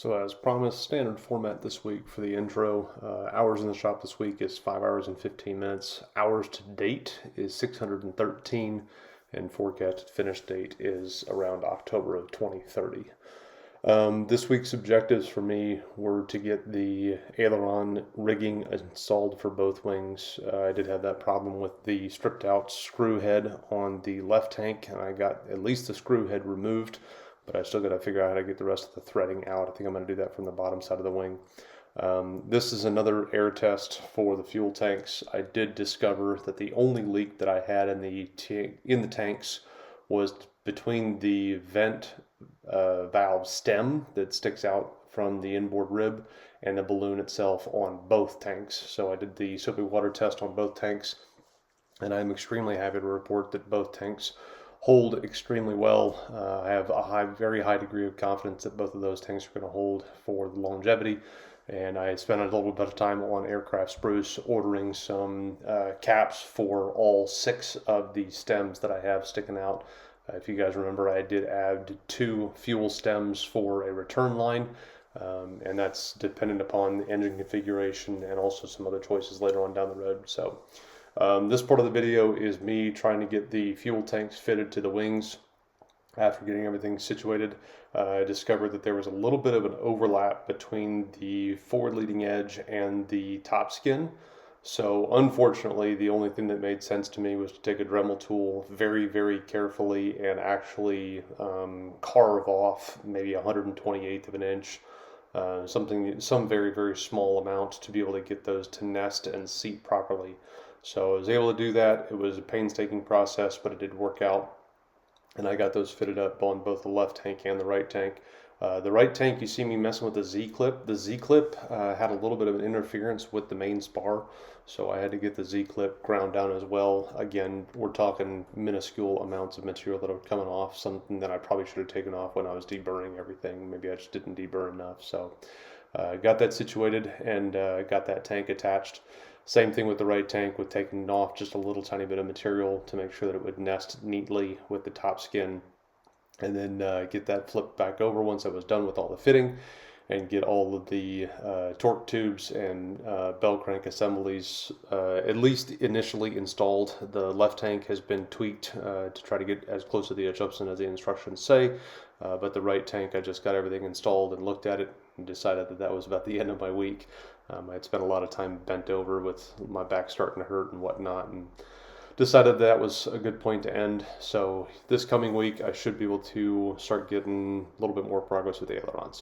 So as promised, standard format this week for the intro. Hours in the shop this week is 5 hours and 15 minutes. Hours to date is 613, and forecasted finish date is around October of 2030. This week's objectives for me were to get the aileron rigging installed for both wings. I did have that problem with the stripped out screw head on the left tank, and I got at least the screw head removed, but I still got to figure out how to get the rest of the threading out. I think I'm going to do that from the bottom side of the wing. This is another air test for the fuel tanks. I did discover that the only leak that I had in the tanks was between the vent valve stem that sticks out from the inboard rib and the balloon itself on both tanks. So I did the Soapy water test on both tanks, and I'm extremely happy to report that both tanks hold extremely well. I have a very high degree of confidence that both of those tanks are going to hold for the longevity. And I spent a little bit of time on Aircraft Spruce ordering some caps for all 6 of the stems that I have sticking out. If you guys remember, I did add 2 fuel stems for a return line, and that's dependent upon the engine configuration and also some other choices later on down the road. So this part of the video is me trying to get the fuel tanks fitted to the wings. After getting everything situated, I discovered that there was a little bit of an overlap between the forward leading edge and the top skin. So unfortunately, the only thing that made sense to me was to take a Dremel tool very, very carefully and actually carve off maybe 1/128th of an inch, some very, very small amount to be able to get those to nest and seat properly. So I was able to do that. It was a painstaking process, but it did work out. And I got those fitted up on both the left tank and the right tank. The right tank, you see me messing with the Z-clip. The Z-clip had a little bit of an interference with the main spar, so I had to get the Z-clip ground down as well. Again, we're talking minuscule amounts of material that are coming off, something that I probably should have taken off when I was deburring everything. Maybe I just didn't deburr enough. So got that situated and got that tank attached. Same thing with the right tank, with taking off just a little tiny bit of material to make sure that it would nest neatly with the top skin, and then get that flipped back over once I was done with all the fitting, and get all of the torque tubes and bell crank assemblies at least initially installed. The left tank has been tweaked to try to get as close to the adjustment as the instructions say, but the right tank, I just got everything installed and looked at it and decided that that was about the end of my week. I had spent a lot of time bent over with my back starting to hurt and whatnot, and decided that was a good point to end. So this coming week, I should be able to start getting a little bit more progress with the ailerons.